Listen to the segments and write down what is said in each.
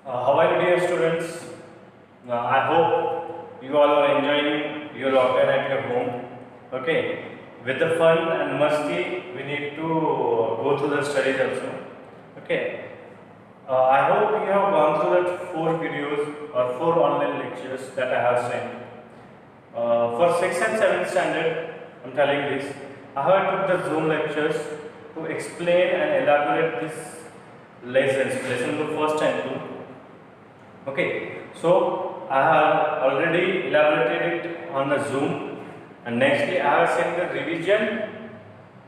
How are you, dear students? I hope you all are enjoying your lockdown at your home. Okay, with the fun and musty, we need to go through the studies also. Okay, I hope you have gone through that four videos or four online lectures that I have sent. For 6th and 7th standard, I'm telling this. I have took the Zoom lectures to explain and elaborate this lesson the first and two. Okay, so I have already elaborated it on the Zoom, and nextly I have sent the revision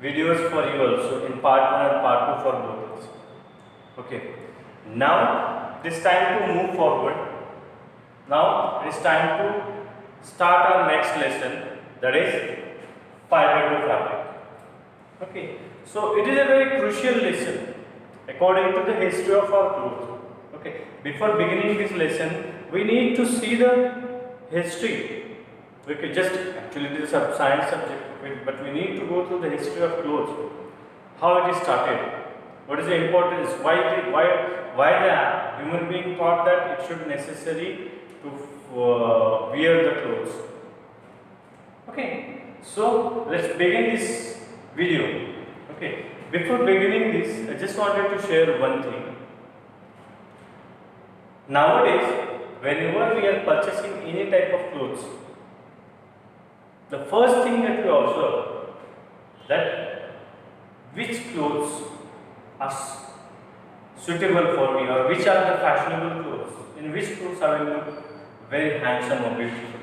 videos for you also in part 1 and part 2 for both. Okay, now it is time to move forward. Now it is time to start our next lesson, that is fiber to fabric. Okay, so it is a very crucial lesson according to the history of our clothes. Okay, before beginning this lesson, we need to see the history. Okay, just actually this is a science subject, okay, but we need to go through the history of clothes, how it is started, what is the importance, why the human being thought that it should necessary to wear the clothes. Okay, so let's begin this video. Okay, before beginning this, I just wanted to share one thing. Nowadays, whenever we are purchasing any type of clothes, the first thing that we observe that which clothes are suitable for me, or which are the fashionable clothes, in which clothes I will look very handsome or beautiful.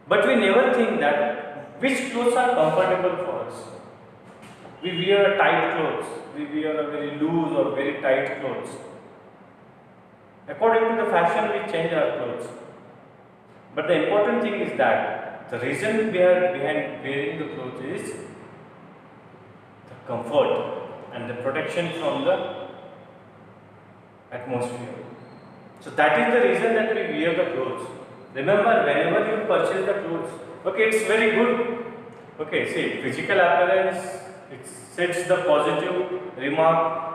But we never think that which clothes are comfortable for us. We wear tight clothes, we wear a very loose or very tight clothes. According to the fashion, we change our clothes. But the important thing is that the reason behind wearing the clothes is the comfort and the protection from the atmosphere. So that is the reason that we wear the clothes. Remember, whenever you purchase the clothes, okay, it's very good. Okay, see, physical appearance, it sets the positive remark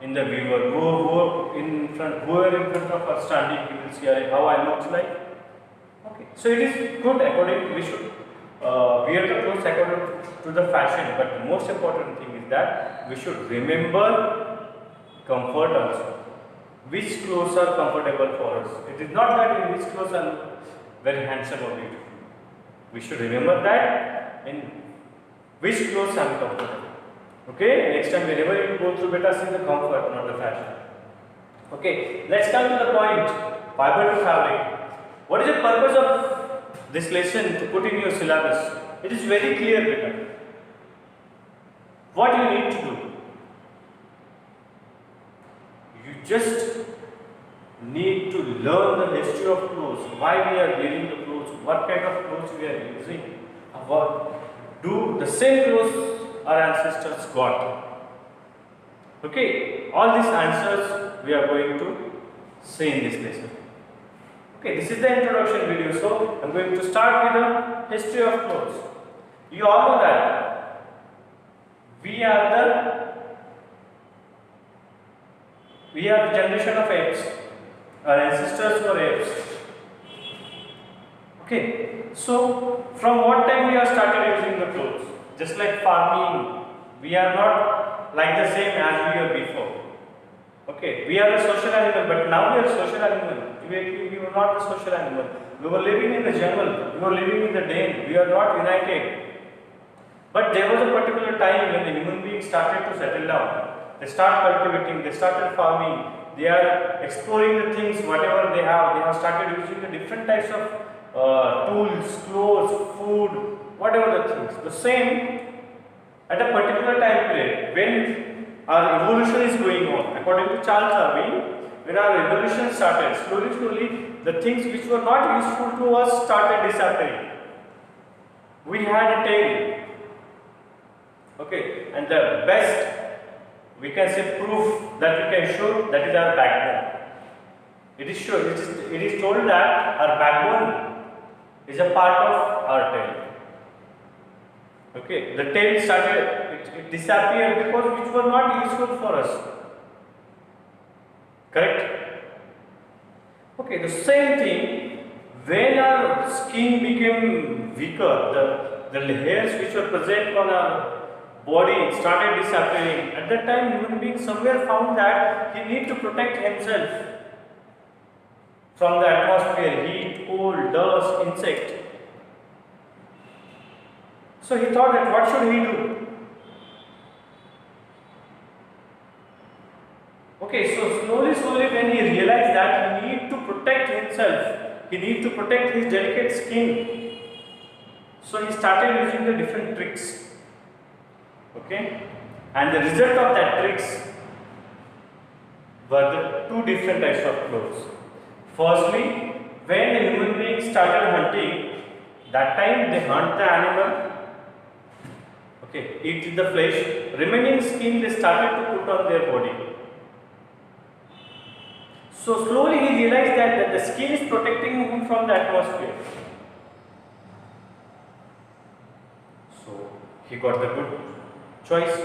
in the viewer. Whoever in front of us standing, he will see how I look like. Okay, so it is good according to, we should wear the clothes according to the fashion. But the most important thing is that we should remember comfort also. Which clothes are comfortable for us? It is not that in which clothes I look very handsome or beautiful. We should remember that in which clothes I am comfortable. Okay, next time whenever you go through, better see the comfort, not the fashion. Okay, let's come to the point. Fiber to fabric. What is the purpose of this lesson to put in your syllabus? It is very clear, beta. What you need to do? You just need to learn the history of clothes, why we are wearing the clothes, what kind of clothes we are using, do the same clothes our ancestors got. Okay, all these answers we are going to see in this lesson. Okay, this is the introduction video, so I am going to start with the history of clothes. You all know that we are the generation of apes. Our ancestors were apes. Okay, so from what time we have started using the clothes? Just like farming, we are not like the same as we were before. Okay, we are a social animal, but now we are a social animal. We were not a social animal. We were living in the jungle. We were living in the den. We are not united. But there was a particular time when the human beings started to settle down. They start cultivating. They started farming. They are exploring the things, whatever they have. They have started using the different types of tools, clothes, food, whatever the things. The same at a particular time period when our evolution is going on. According to Charles Darwin, when our evolution started, slowly, the things which were not useful to us started disappearing. We had a tail. Okay, and the best, we can say, proof that we can show, that is our backbone. It is told that our backbone is a part of our tail. Okay, the tail started, it disappeared because which were not useful for us. Correct? Okay, the same thing, when our skin became weaker, the hairs which were present on our body started disappearing. At that time, human being somewhere found that he need to protect himself from the atmosphere, heat, cold, dust, insect. So he thought that what should he do? Okay, so slowly when he realized that he need to protect himself, he need to protect his delicate skin. So he started using the different tricks. Okay, and the result of that tricks were the two different types of clothes. Firstly, when the human beings started hunting, that time they hunt the animal, okay, eat the flesh, remaining skin they started to put on their body. So slowly he realized that the skin is protecting him from the atmosphere. So he got the good choice.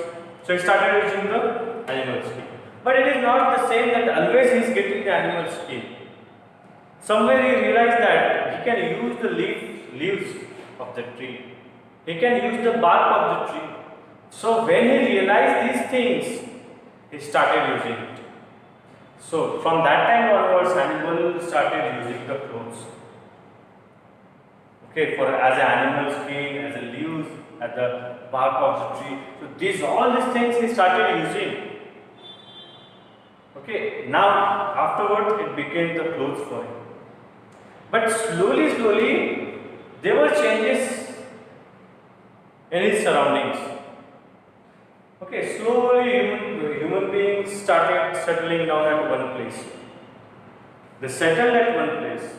So he started using the animal skin. But it is not the same that always he is getting the animal skin. Somewhere he realized that he can use the leaves of the tree. He can use the bark of the tree. So when he realized these things, he started using it. So from that time onwards, animals started using the clothes. Okay, for as an animal skin, as a leaves, as the bark of the tree. So all these things he started using. Okay, now afterwards it became the clothes for him. But slowly, there were changes in his surroundings. Okay, slowly human beings started settling down at one place. They settled at one place.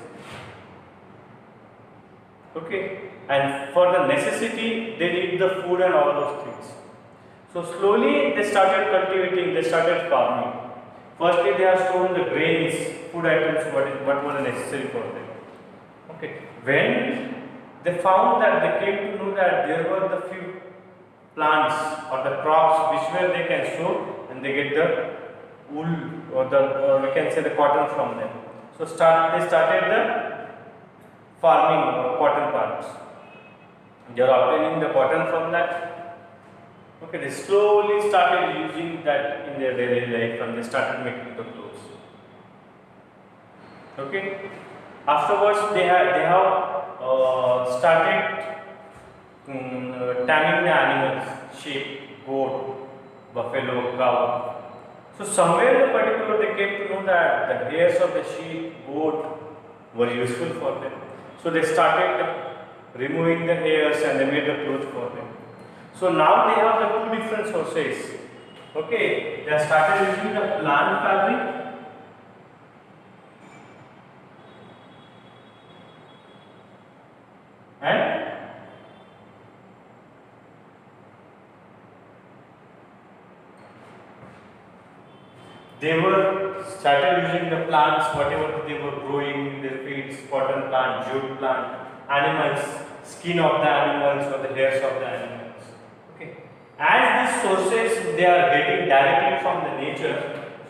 Okay, and for the necessity, they need the food and all those things. So slowly they started cultivating, they started farming. Firstly, they have stored the grains, food items, what was necessary for them. Okay, when they found that they came to know that there were the few plants or the crops which where they can sow and they get the wool or we can say the cotton from them. So they started the farming of cotton plants. They are obtaining the cotton from that. Okay, they slowly started using that in their daily life and they started making the clothes. Okay, afterwards they have started tamming the animals, sheep, goat, buffalo, cow. So somewhere in particular they came to know that the hairs of the sheep, goat were useful for them. So they started removing the hairs and they made the clothes for them. So now they have the two different sources. Okay, they have started using the plant fabric and they were started using the plants, whatever they were growing in their fields, cotton plant, jute plant, animals, skin of the animals or the hairs of the animals. Okay. As these sources they are getting directly from the nature,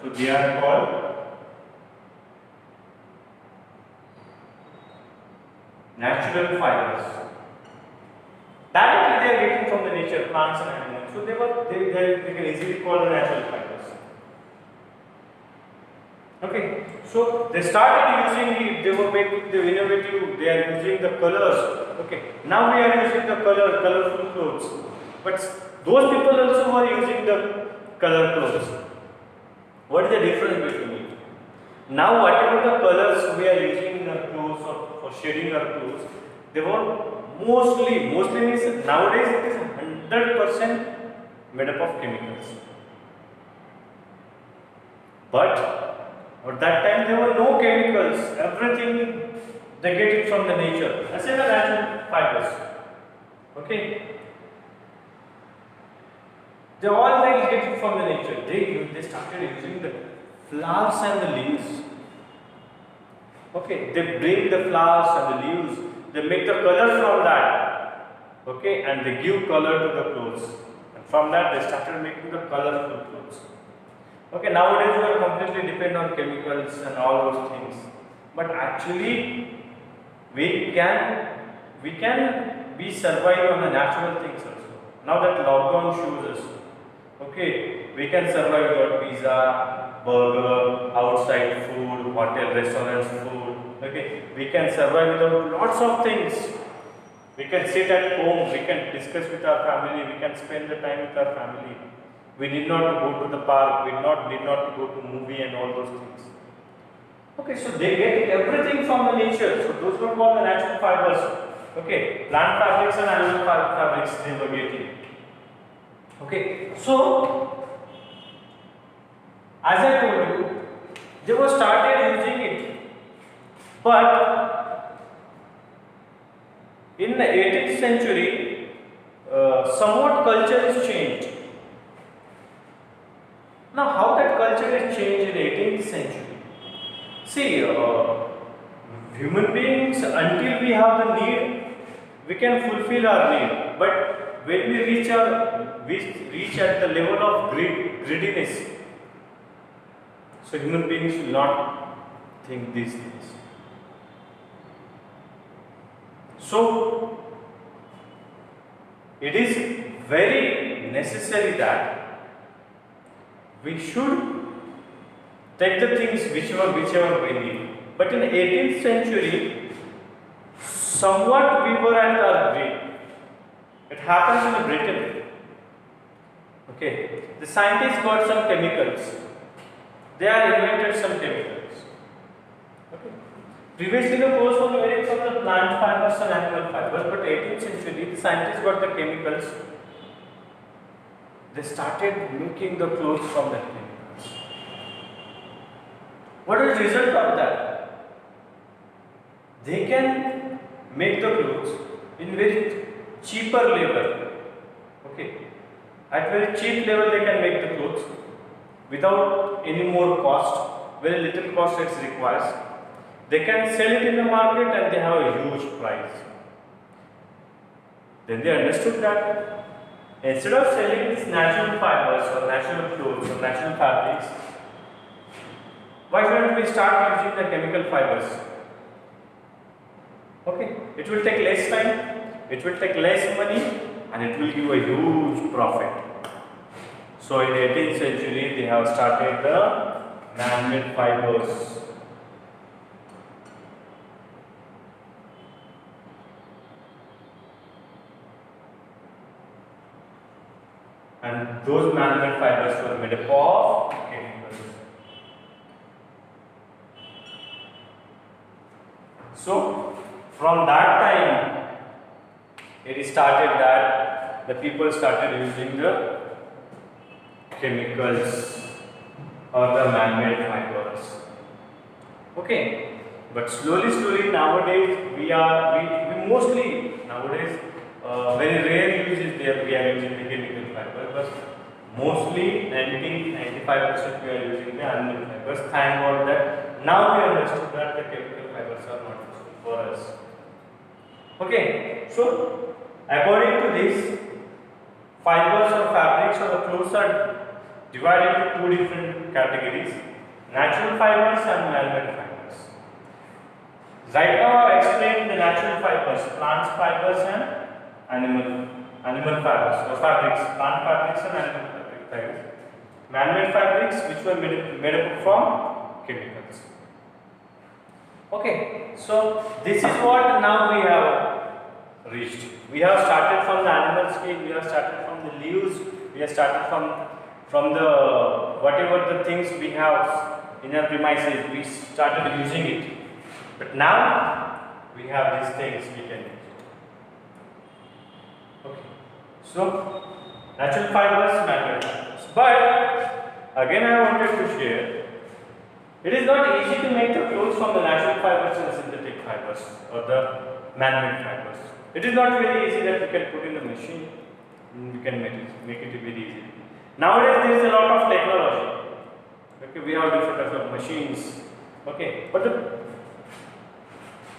so they are called natural fibers. Directly they are getting from the nature, plants and animals. So they can easily call the natural fibers. Okay, so they started using they were making the innovative, they are using the colors. Okay, now we are using the colorful clothes. But those people also were using the color clothes. What is the difference between it? Now whatever the colors we are using in our clothes or for shading our clothes, they were mostly means nowadays it is 100% made up of chemicals. But at that time there were no chemicals, everything they get it from the nature. I say the natural fibers. Okay. They get it from the nature. They started using the flowers and the leaves. Okay, they bring the flowers and the leaves, they make the color from that. Okay, and they give color to the clothes. And from that they started making the colorful clothes. Okay, nowadays we are completely dependent on chemicals and all those things. but actually we can be survive on the natural things also. Now that lockdown shows us, okay, we can survive without pizza, burger, outside food, hotel, restaurants food. Okay, we can survive without lots of things. We can sit at home, we can discuss with our family, we can spend the time with our family. We did not go to the park, did not go to movie and all those things. Okay, so they get everything from the nature. So those were called the natural fibers. Okay, plant fabrics and animal fabrics they were getting. Okay, so as I told you, they were started using it, but in the 18th century, somewhat culture is changed. Now, how that culture is changed in 18th century? See, human beings, until we have the need, we can fulfill our need. But when we reach at the level of greediness, so human beings will not think these things. So, it is very necessary that we should take the things whichever we need. But in 18th century, somewhat we were at our greed. It happens in Britain. Okay, the scientists got some chemicals. They have invented some chemicals. Okay. Previously, the course was very from the plant fibers and animal fibers, but 18th century, the scientists got the chemicals. They started making the clothes from that chemicals. What is the result of that? They can make the clothes in very cheaper level. Okay, at very cheap level they can make the clothes without any more cost. Very little cost it requires. They can sell it in the market and they have a huge price. Then they understood that instead of selling these natural fibers or natural clothes or natural fabrics, why shouldn't we start using the chemical fibers? Okay, it will take less time, it will take less money, and it will give a huge profit. So in 18th century, they have started the man-made fibers. And those man-made fibers were made up of chemicals. So, from that time, it started that the people started using the chemicals or the man-made fibers. Okay, but slowly nowadays we mostly nowadays very rare use is there. We are using the chemical fibers, but mostly 95% we are using the animal fibers. Thank God that now we understood that the chemical fibers are not useful for us. Okay, so according to this, fibers or fabrics or the clothes are divided into two different categories: natural fibers and man-made fibers. Right now I explained the natural fibers, plant fibers and animal fibers or fabrics, plant fabrics and animal fibers. Man-made fabrics which were made up from chemicals. Okay, so this is what now we have reached. We have started from the animal skin, we have started from the leaves, we have started from the whatever the things we have in our premises, we started using it. But now we have these things we can use. Okay, so natural fibers, man-made fibers. But again, I wanted to share, it is not easy to make the clothes from the natural fibers and synthetic fibers or the man-made fibers. It is not very easy that we can put in the machine. We can make it very easy. Nowadays, there is a lot of technology. Okay, we have different types of machines. Okay, but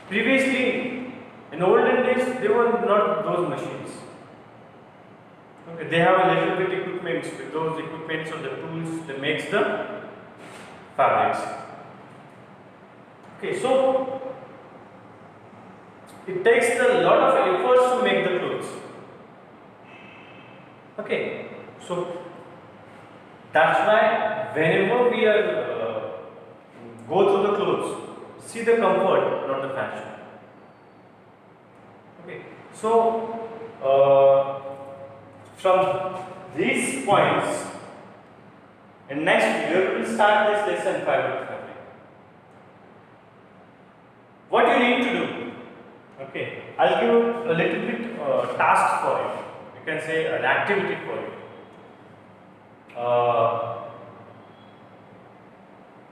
previously, in olden days, there were not those machines. Okay, they have a little bit equipment. With those equipments or the tools, they makes the fabrics. Okay, so it takes a lot of efforts to make the clothes. Okay, so that's why whenever we are go through the clothes, see the comfort, not the fashion. Okay, so from these points, in next video we will start this lesson fabric. What you need to do? Okay, I'll give a little bit task for you. You can say an activity for you.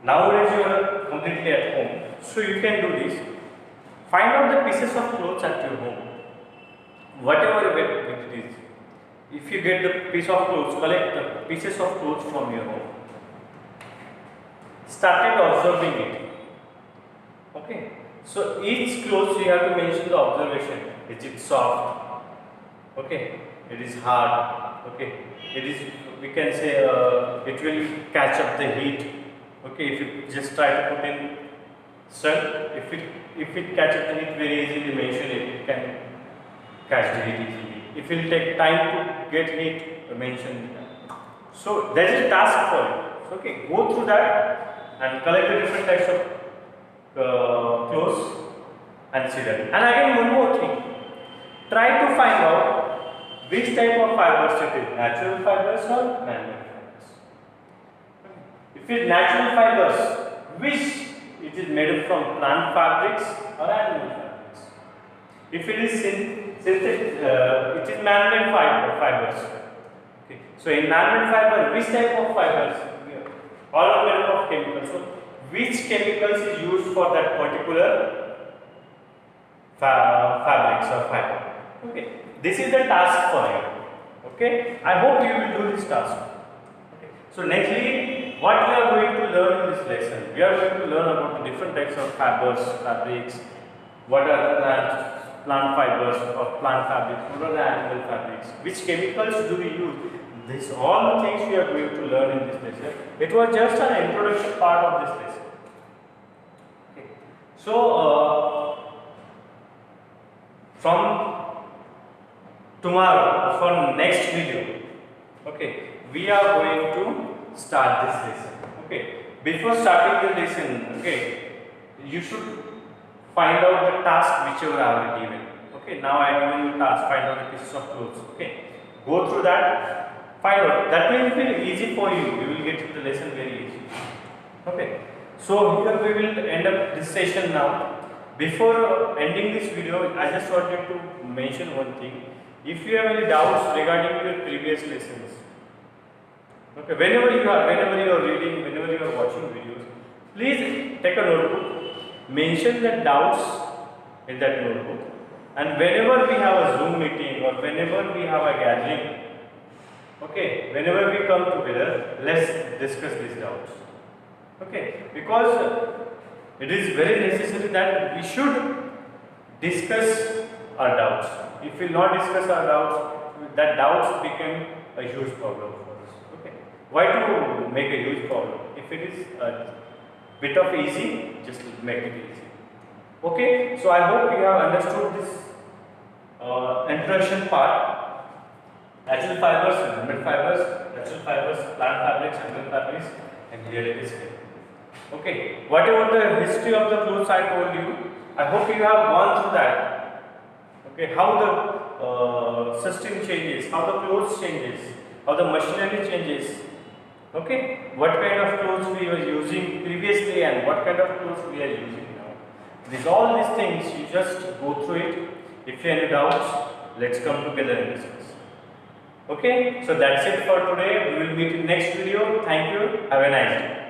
Nowadays you are completely at home, so you can do this. Find out the pieces of clothes at your home, whatever it is. If you get the piece of clothes, collect the pieces of clothes from your home. Started observing it. Okay. So each clothes you have to mention the observation. Is it soft? Okay. It is hard. Okay. It is. We can say it will catch up the heat. Okay. If you just try to put in sun, if it catches the heat very easily, mention it. It can catch the heat easily. If it will take time to get heat, mention it. So that is a task for you. Okay. Go through that and collect the different types of clothes and see that. And again, one more thing, try to find out which type of fibers it is, natural fibers or man-made fibers. If it is natural fibers, which it is made from plant fabrics or animal fabrics. If it is synthetic, it is man-made fibers. Okay. So in man-made fiber, which type of fibers? All are made up of chemicals. So which chemicals is used for that particular fabrics or fiber. Okay, this is the task for you. Okay, I hope you will do this task. Okay. So nextly, what we are going to learn in this lesson, we are going to learn about the different types of fibers, fabrics, what are the plant fibers or plant fabrics, what are the animal fabrics, which chemicals do we use. These all the things we are going to learn in this lesson. It was just an introduction part of this lesson. Okay. So from tomorrow, for next video, okay, we are going to start this lesson. Okay. Before starting the lesson, okay, you should find out the task whichever I have given. Okay. Now I have given you task. Find out the pieces of clothes. Okay. Go through that. Find out. That will be easy for you. You will get the lesson very easy. Okay. So here we will end up this session now. Before ending this video, I just wanted to mention one thing. If you have any doubts regarding your previous lessons, okay, whenever you are reading, whenever you are watching videos, please take a notebook, mention the doubts in that notebook, and whenever we have a Zoom meeting or whenever we have a gathering, okay, whenever we come together, let's discuss these doubts. Okay, because it is very necessary that we should discuss our doubts. If we will not discuss our doubts, that doubts become a huge problem for us. Okay, why to make a huge problem? If it is a bit of easy, just make it easy. Okay, so I hope you have understood this introduction part. Natural fibers, man-made fibers, natural fibers, plant fabrics, animal fabrics, and here it is. Okay, whatever the history of the clothes I told you, I hope you have gone through that. Okay, how the system changes, how the clothes changes, how the machinery changes. Okay, what kind of clothes we were using previously and what kind of clothes we are using now. All these things, you just go through it. If you have any doubts, let's come together and discuss. Okay, so that's it for today. We will meet in next video. Thank you. Have a nice day.